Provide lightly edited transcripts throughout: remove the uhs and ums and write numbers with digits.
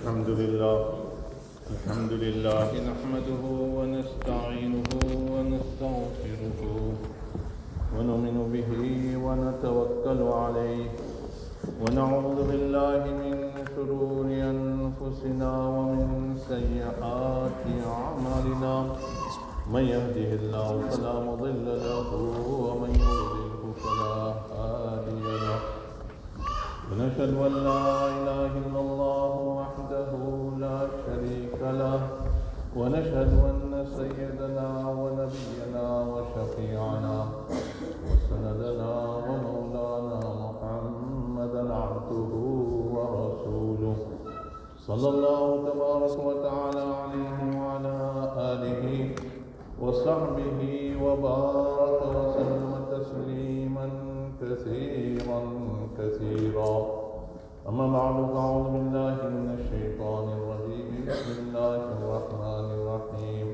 الحمد لله نحمده ونستعينه ونستغفره ونؤمن به ونتوكل عليه ونعوذ بالله من شرور أنفسنا ومن سيئات أعمالنا من يهده الله فلا مضل له ومن يضلله فلا هادي له ونشهد أن لا إله إلا الله وحده لا شريك له ونشهد أن سيدنا ونبينا وشفيعنا وسندنا ومولانا محمدا عبده ورسوله صلى الله تبارك وتعالى عليه وعلى آله وصحبه وبارك وسلم تسليما كثيرا كثيرا. أما بعد فأعوذ بالله من الشيطان الرجيم. بسم الله الرحمن الرحيم.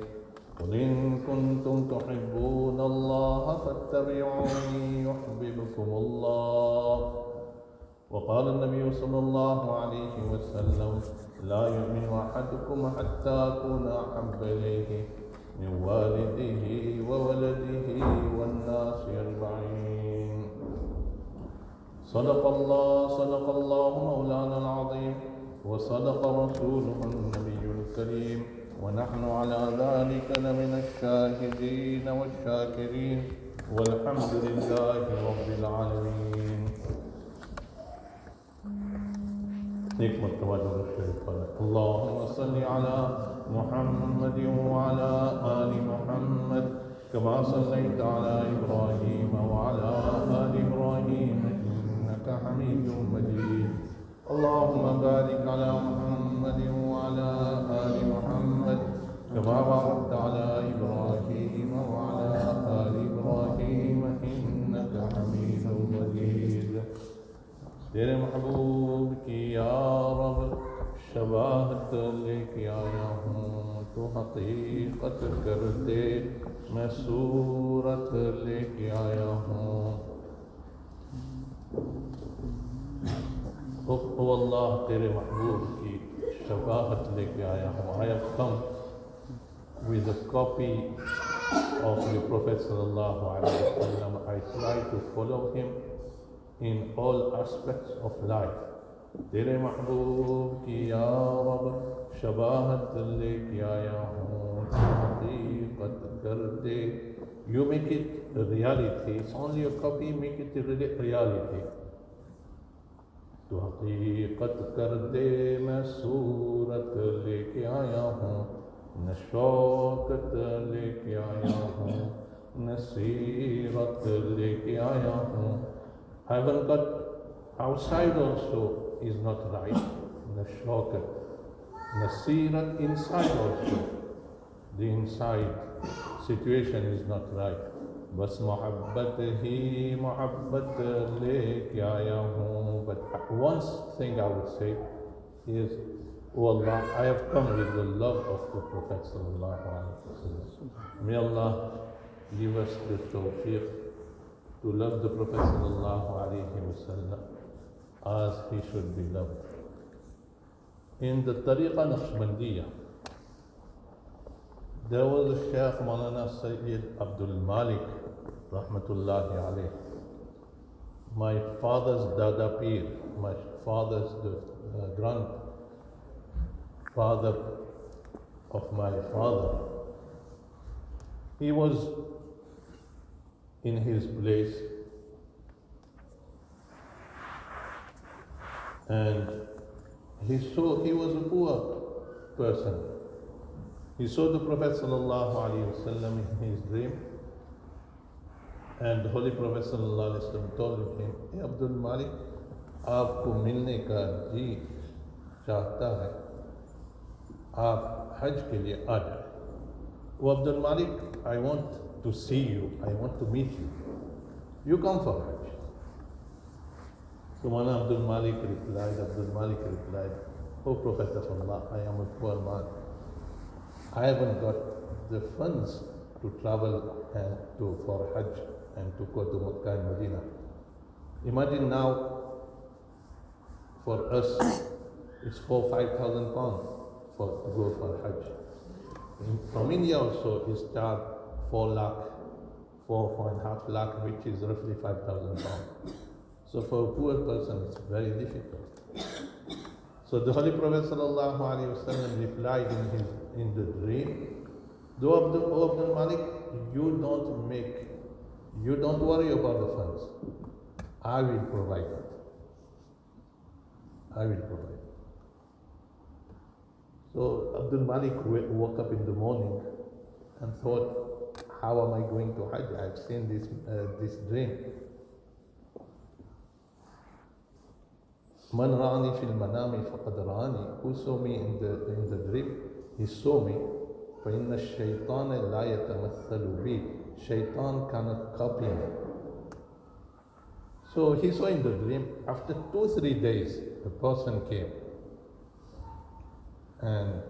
قل إن كنتم تحبون الله فاتبعوني يحببكم الله. وقال النبي صلى الله عليه وسلم لا يؤمن أحدكم حتى أكون أحب إليه من والده وولده والناس أجمعين. صدق الله مولانا العظيم وصدق رسوله النبي الكريم ونحن على ذلك لمن الشاهدين والشاكرين والحمد لله رب العالمين. एक मर्तबा दुरूद शरीफ पढ़ें. अल्लाहुम्मा सल्लि अला मुहम्मद व अला आलि मुहम्मद कमा सल्लैता अला इब्राहीम व अला आलि इब्राहीम इन्नका हमीदुम मजीद. अल्लाहुम्मा बारिक अला मुहम्मद व अला आलि मुहम्मद कमा बारकता अला इब्राहीम व अला आलि इब्राहीम इन्नका हमीदुम मजीद. तेरे महबूब की या रब शबाहत लेके आया हूँ, तो हकीकत कर दे मैं सूरत लेके आया हूँ. ओ अल्लाह तेरे महबूब की शबाहत लेके आया हूँ. I have come with a copy of the Prophet sallallahu alaihi wasallam. I try to follow him in all aspects of life. तेरे महबूब की या रब शबाहत लेके आया हूँ, हकीकत कर दे. You make it a reality. It's only a copy, make it a reality. तो हकीकत कर दे मैं सूरत लेके आया हूँ, न शौकत लेके आया हूँ, न सीरत लेके आया हूँ. I haven't got outside also is not right. Nashwakat. Nasirat inside also. The inside situation is not right. Bas muhabbat hi muhabbat leke aaya hoon. But one thing I would say is, oh Allah, I have come with the love of the Prophet sallallahu alaihi wasallam. May Allah give us the tawfiq to love the Prophet sallallahu alaihi wasallam as he should be loved. In the Tariqa Naqshbandiyya, there was a Shaykh Mawlānā Sayyid Abdul Malik rahmatullahi alayh. My father's Dada Peer, my father's grandfather of my father, he was in his place and he was a poor person. He saw the Prophet sallallahu alaihi wasallam in his dream, and the Holy Prophet sallallahu alaihi wasallam told him, "Hey Abdul Malik, आपको मिलने का जी चाहता है, आप हज के लिए आ जाए." "Oh Abdul Malik, I want to see you, I want to meet you. You come for Hajj." So Mawlānā Abdul Malik replied, "Oh Prophet of Allah, I am a poor man. I haven't got the funds to travel for Hajj and to go to Makkah and Medina. Imagine now for us it's 4,000-5,000 pounds to go for Hajj. From India also is charged 4.5 lakh, which is roughly 5,000 pounds. So for a poor person, it's very difficult. So the Holy Prophet ﷺ replied in the dream, O Abdul Malik, you don't worry about the funds. I will provide it. I will provide it. So Abdul Malik woke up in the morning and thought, how am I going to Hajj? I've seen this dream. Man ra'ani fil manami faqad ra'ani. Who saw me in the dream? He saw me. فَإِنَّ الشَّيْطَانَ لَا يَتَمَثَّلُ بِي. Shaitan cannot copy me. So he saw in the dream, after 2-3 days, a person came and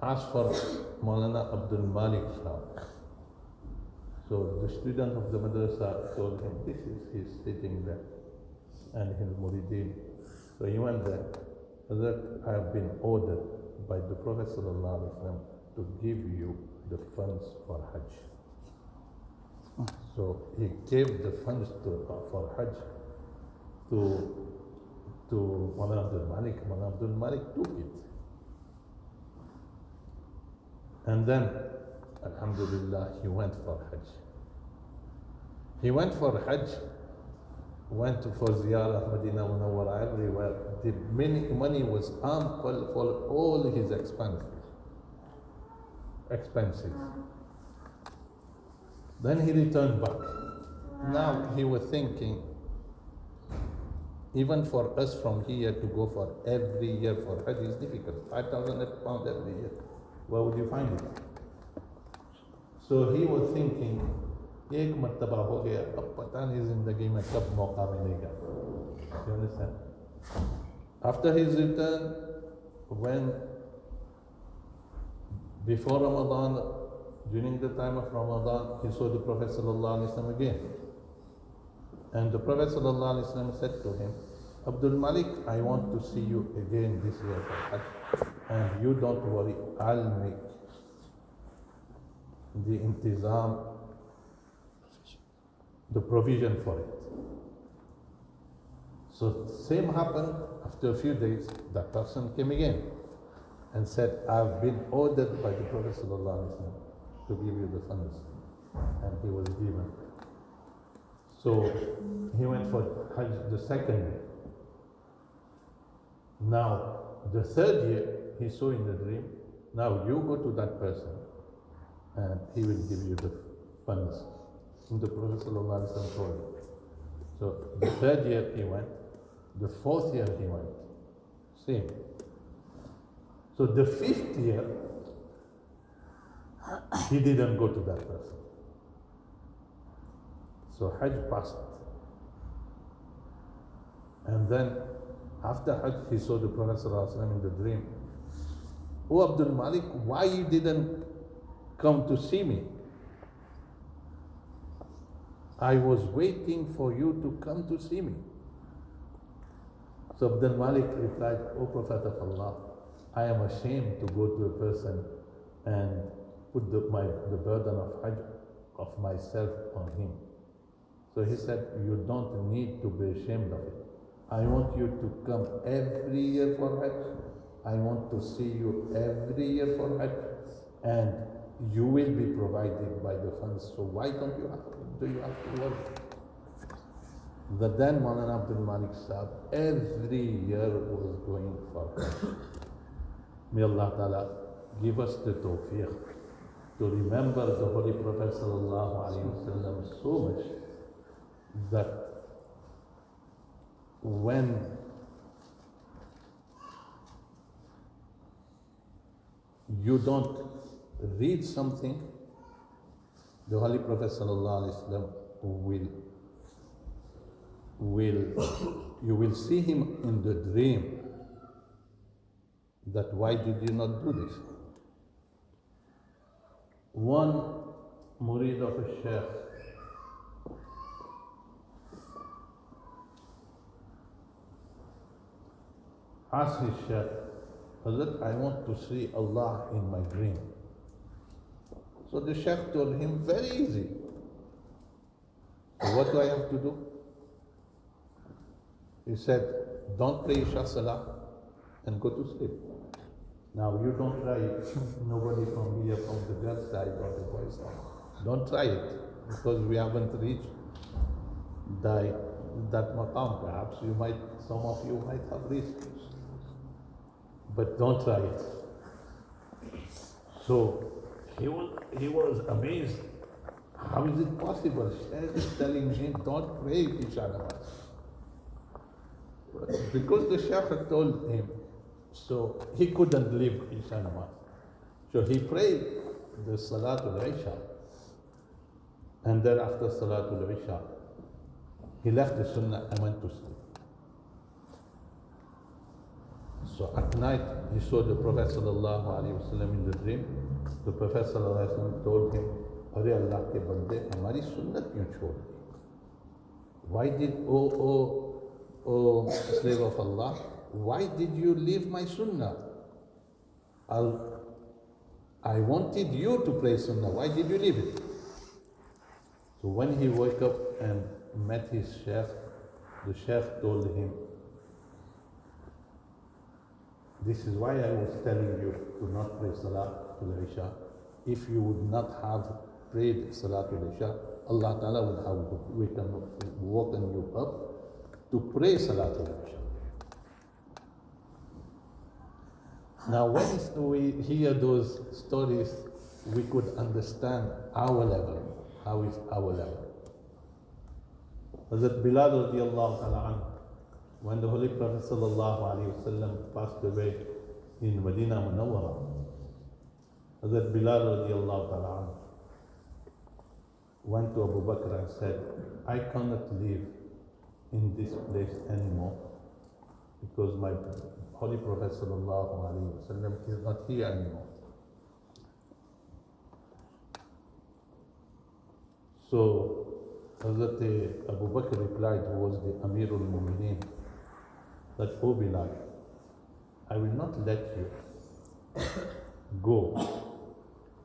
asked for Mawlānā Abdul Malik Sahib. So the student of the madrasa told him, he's sitting there, and his murideen. So he went there. Hadhrat, I have been ordered by the Prophet ﷺ to give you the funds for Hajj. So he gave the funds for Hajj to Mawlānā Abdul Malik. Mawlānā Abdul Malik took it. And then, alhamdulillah, he went for Hajj. He went for Hajj, went for Ziyarah, Madinah Munawwara, everywhere. The money was ample for all his expenses. Then he returned back. Now he was thinking, even for us from here to go for every year for Hajj is difficult. 5,000 pounds every year. Where would you find it? So he was thinking, एक मर्तबा हो गया, अब पता नहीं जिंदगी में कब मौका मिलेगा. You understand? After his return, when before Ramadan, during the time of Ramadan, he saw the Prophet ﷺ again. And the Prophet ﷺ said to him, Abdul Malik, I want to see you again this year for Hajj. And you don't worry, I'll make the intizam, the provision for it. So same happened. After a few days, that person came again and said, I've been ordered by the Prophet ﷺ to give you the funds. And he was given. So he went for Hajj the second year. Now, the third year, he saw in the dream, now you go to that person and he will give you the funds. And the Prophet ﷺ told him. So the third year he went, the fourth year he went. Same. So the fifth year, he didn't go to that person. So Hajj passed. And then after Hajj, he saw the Prophet ﷺ in the dream. Oh Abdul Malik, why you didn't come to see me? I was waiting for you to come to see me. So Abdul Malik replied, O Prophet of Allah, I am ashamed to go to a person and put the burden of Hajj of myself on him. So he said, you don't need to be ashamed of it. I want you to come every year for Hajj. I want to see you every year for Hajj. And you will be provided by the funds. So why do you have to worry? But then Mawlānā Abdul Malik Sahib every year was going for Hajj. May Allah Ta'ala give us the tawfiq to remember the Holy Prophet ﷺ so much that when you don't read something, the Holy Prophet ﷺ you will see him in the dream that why did you not do this? One murid of a Sheikh asked his Sheikh, Hazrat, I want to see Allah in my dream. So the Sheikh told him, very easy. So what do I have to do? He said, don't pray Isha Salah and go to sleep. Now you don't try it. Nobody from here, from the girls' side or the boys' side. Don't try it, because we haven't reached that maqam. Perhaps some of you might have reached it. But don't try it. So he was amazed. How is it possible? Sheikh is telling him, don't pray Isha Namaz. Because the Sheikh told him, so he couldn't leave Isha Namaz. So he prayed the Salatul Isha. And then after Salatul Isha, he left the Sunnah and went to sleep. So at night, he saw the Prophet ﷺ in the dream. The Prophet ﷺ told him, Arey Allah ke bande, hamari sunnat kyun chhod di? Why did, O slave of Allah, why did you leave my sunnah? I wanted you to pray sunnah. Why did you leave it? So when he woke up and met his Sheikh, the Sheikh told him, this is why I was telling you to not pray Salatul Isha. If you would not have prayed Salatul Isha, Allah Ta'ala would have woken you up to pray Salatul Isha. Now when we hear those stories, we could understand our level. How is our level? Hazrat Bilal radiallahu ta'ala anhu, when the Holy Prophet sallallahu alayhi wa sallam passed away in Medina Munawwara, Hazrat Bilal radiallahu ta'ala anhu went to Abu Bakr and said, I cannot live in this place anymore because my Holy Prophet sallallahu alayhi wa sallam is not here anymore. So Hazrat Abu Bakr replied, who was the Amirul Mu'mineen, that, O Bilal, I will not let you go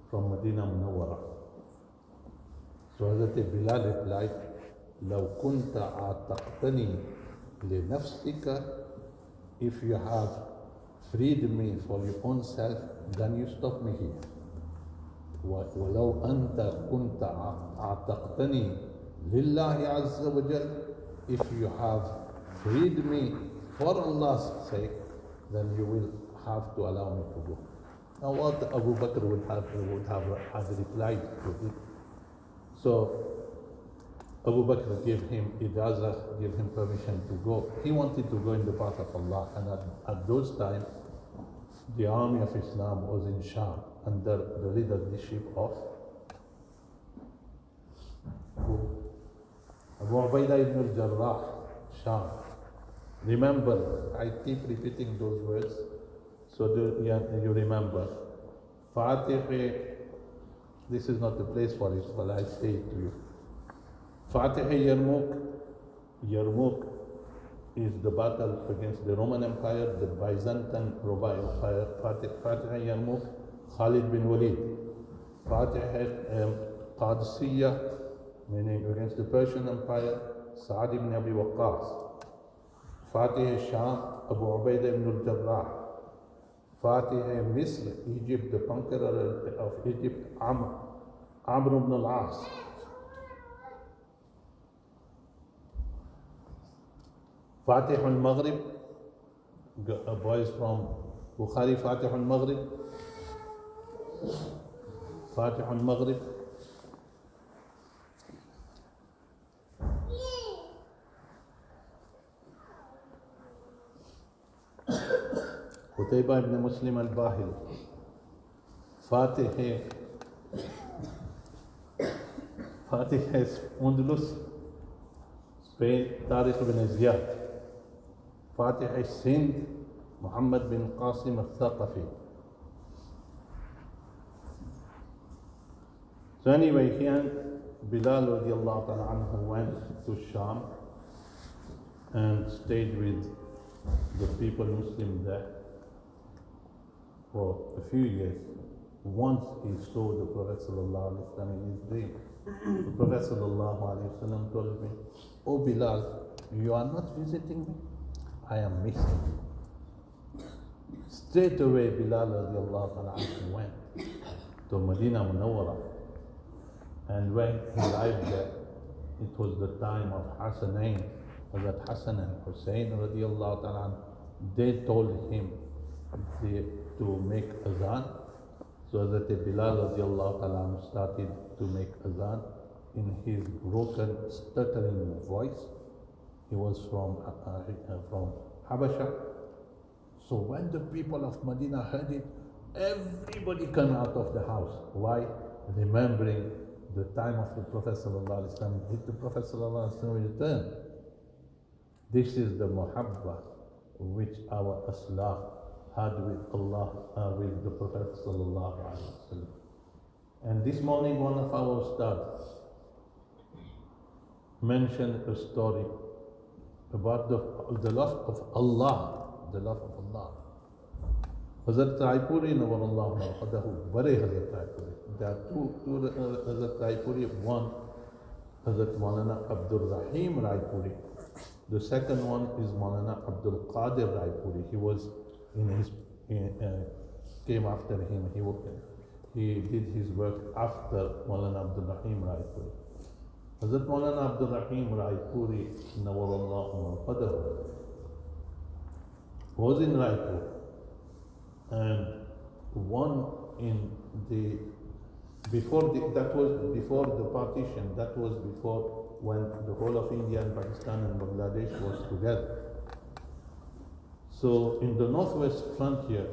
from Medina Munawwara. So Hazrat Bilal replied, لو كنت عاتقتني لنفسك, if you have freed me for your own self, then you stop me here. ولو أنت كنت عاتقتني لله عز وجل, if you have freed me for Allah's sake, then you will have to allow me to go. Now what Abu Bakr would have replied to it. So Abu Bakr gave him ijazah, gave him permission to go. He wanted to go in the path of Allah, and at those times the army of Islam was in Sham under the leadership of Abu Ubaidah ibn al-Jarrah, Sham. Remember, I keep repeating those words, so you remember. Fatih, this is not the place for it, but I say it to you. Fatih Yarmouk is the battle against the Roman Empire, the Byzantine Roman Empire. Fatih Yarmouk, Khalid bin Walid. Fatih Qadisiyah, meaning against the Persian Empire, Sa'ad ibn Abi Waqqas. Fatih Sham, Abu Ubaidah ibn al-Jarrah. Fatih Misr, Egypt, the conqueror of Egypt, Amr ibn al-As. Fatih al-Maghrib, boys from Bukhari, Fatih al-Maghrib. Fatih al-Maghrib. Qutayba ibn Muslim al-Bahili. Fatih Undulus, Spain, Tariq ibn Ziyad. Fatih Sindh, Muhammad bin Qasim al-Thaqafi. So anyway, here Bilal radiallahu ta'ala anhu went to Sham and stayed with the people Muslim there for a few years. Once he saw the Prophet sallallahu alaihi wasallam in his dream. The Prophet sallallahu alaihi wasallam told me, "Oh Bilal, you are not visiting me? I am missing you." Straight away Bilal radiallahu ta'ala anhu went to Medina Munawwara. And when he arrived there, it was the time of Hassanain, Hadhrat Hassan and Hussein radiallahu ta'ala anhu. They told him to make azan. So that Bilal radiallahu ta'ala anhu started to make azan in his broken, stuttering voice. He was from Habasha. So when the people of Medina heard it, everybody came out of the house. Why? Remembering the time of the Prophet sallallahu alaihi wasallam. Did the Prophet sallallahu alaihi wasallam return? This is the muhabba which our aslaf had with Allah, with the Prophet sallallahu alaihi wasallam. And this morning, one of our ustads mentioned a story about the love of Allah, the love of Allah. Hadhrat Raipuri, Mawlānā, Bury Hadhrat Raipuri. There are two Hadhrat Raipuri. One, Hadhrat Mawlānā Abdul Rahim Raipuri. The second one is Mawlānā Abdul Qadir Raipuri. He was came after him. He did his work after Mawlānā Abdul Rahim Raipuri. Hazrat Mawlānā Abdul Rahim Raipuri Nawwarallahu was in Raipur, and that was before the partition. That was before when the whole of India and Pakistan and Bangladesh was together. So in the northwest frontier,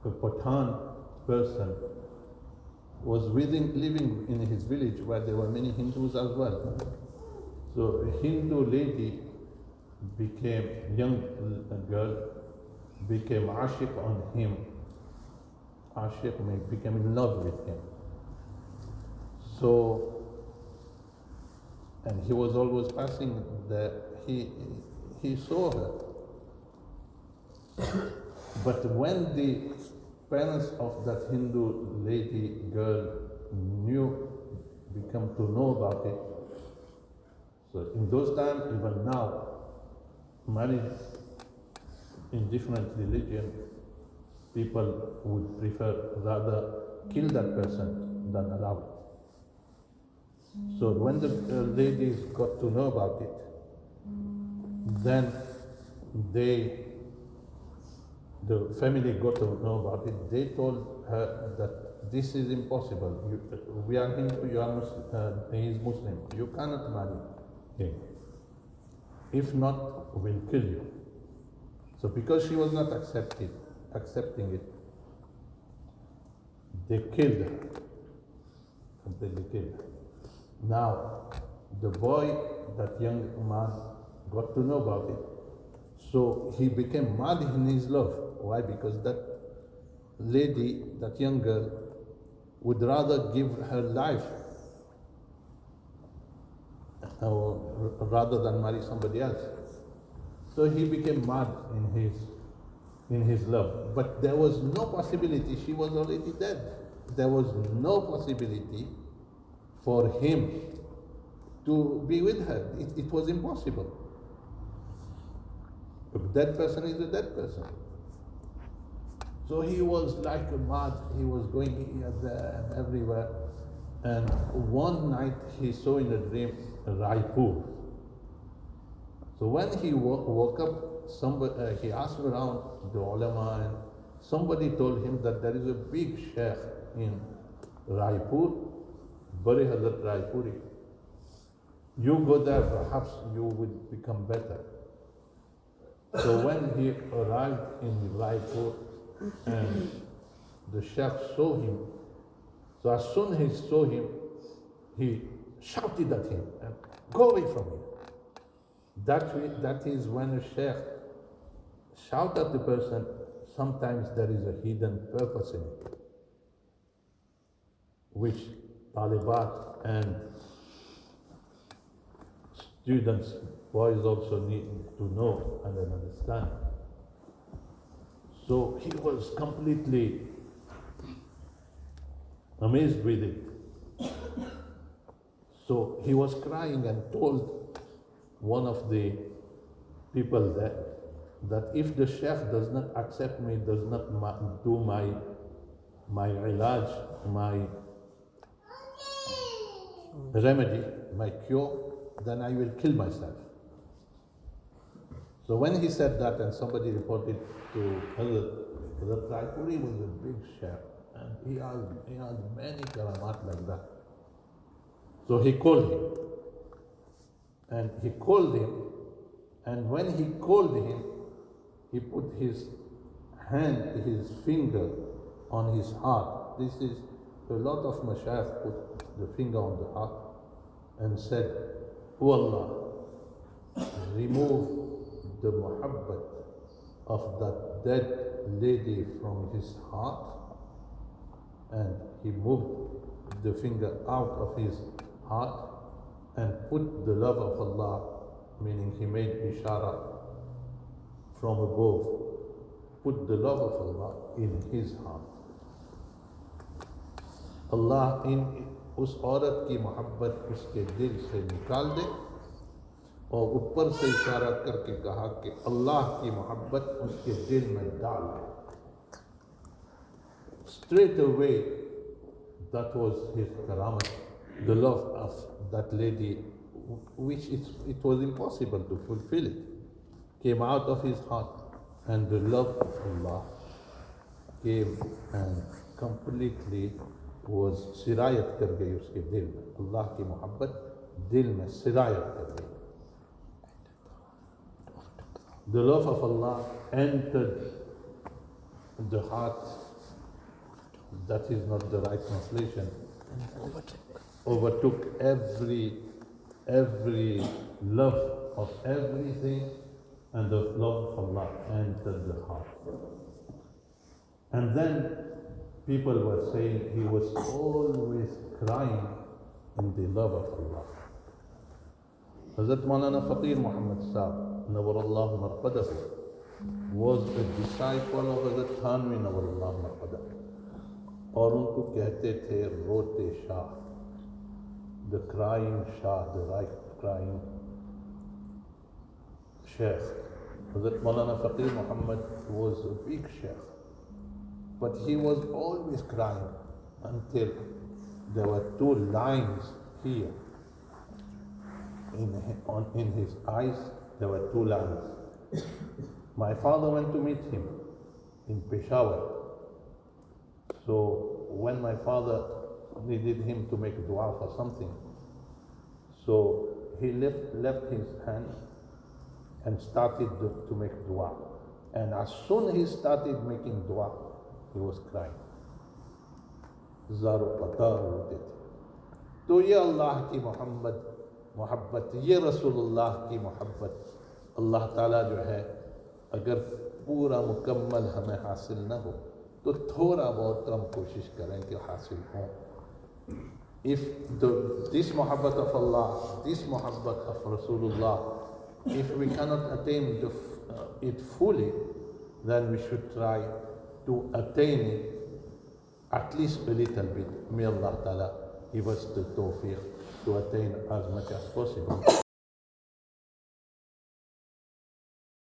a Pathan person was living in his village where there were many Hindus as well. So a Hindu lady young girl became ashiq on him. Became in love with him. So, and he was always passing there. He saw her. But when the parents of that Hindu lady girl become to know about it, so in those times, even now, marriage in different religion, people would prefer rather kill that person than allow it. So when the ladies got to know about it, then the family got to know about it. They told her that this is impossible. We are Hindu, you are Muslim, he is Muslim. You cannot marry him. If not, we'll kill you. So because she was not accepting it, they killed her. Completely killed her. Now, the boy, that young man, got to know about it. So he became mad in his love. Why? Because that lady, that young girl, would rather give her life rather than marry somebody else. So he became mad in his love. But there was no possibility. She was already dead. There was no possibility for him to be with her. It was impossible. A dead person is a dead person. So he was like a mad. He was going here, there, and everywhere. And one night he saw in a dream Raipur. So when he woke up, he asked around the ulama, and somebody told him that there is a big sheikh in Raipur, Bury Hadhrat Raipuri. You go there, perhaps you would become better. So when he arrived in Raipur and the sheikh saw him, so as soon as he saw him, he shouted at him, "Go away from here." That is when a sheikh shouts at the person, sometimes there is a hidden purpose in it, which Talibat and students boys also need to know and understand. So he was completely amazed with it. So he was crying and told one of the people there that if the Sheikh does not accept me, does not do my ilaj, my remedy, my cure, then I will kill myself. So when he said that, and somebody reported to Hadhrat Sheikh was a big Sheikh, and he had many karamat like that. So he called him, and when he called him, he put his hand, his finger on his heart. This is a lot of mashayikh put the finger on the heart and said, "O Allah, remove the muhabbat of that dead lady from his heart." And he moved the finger out of his heart and put the love of Allah, meaning he made ishara from above, put the love of Allah in his heart. Allah in उस औरत की मोहब्बत उसके दिल से निकाल दे और ऊपर से इशारा करके कहा कि अल्लाह की मोहब्बत उसके दिल में डाल दे. Straight away, that was his karamat, the love of that lady, which it was impossible to fulfill it, came out of his heart, and the love of Allah came and completely was sirayat kar gayi uske dil mein. Allah ki mohabbat dil mein sirayat kar gayi. The love of Allah entered the heart. That is not the right translation. Overtook every love of everything, and the love of Allah entered the heart. And then people were saying he was always crying in the love of Allah. Hazrat Mawlānā Faqir Muhammad Sahib, Nawarallahu Marqadahu, was a disciple of Hazrat Thanvi Nawarallahu Marqadahu. और उनको कहते थे रोते Shah, the crying Shah, the right crying Sheikh. Hazrat Mawlānā Faqir Muhammad was a big Sheikh, but he was always crying until there were two lines here. In his eyes, there were two lines. My father went to meet him in Peshawar. So when my father needed him to make dua for something, so he left his hand and started to make dua. And as soon as he started making dua, he was crying. Zaru pata hote the. तो ये अल्लाह की मोहब्बत, ये रसूलुल्लाह की मोहब्बत, अल्लाह ताला जो है अगर पूरा मुकम्मल हमें हासिल न हो तो थोड़ा बहुत तो हम कोशिश करें कि हासिल हो. If this muhabbat of Allah, this muhabbat of Rasulullah, if we cannot attain it fully, then we should try to attain it at least a little bit. May Allah Ta'ala give us the tawfiq to attain as much as possible.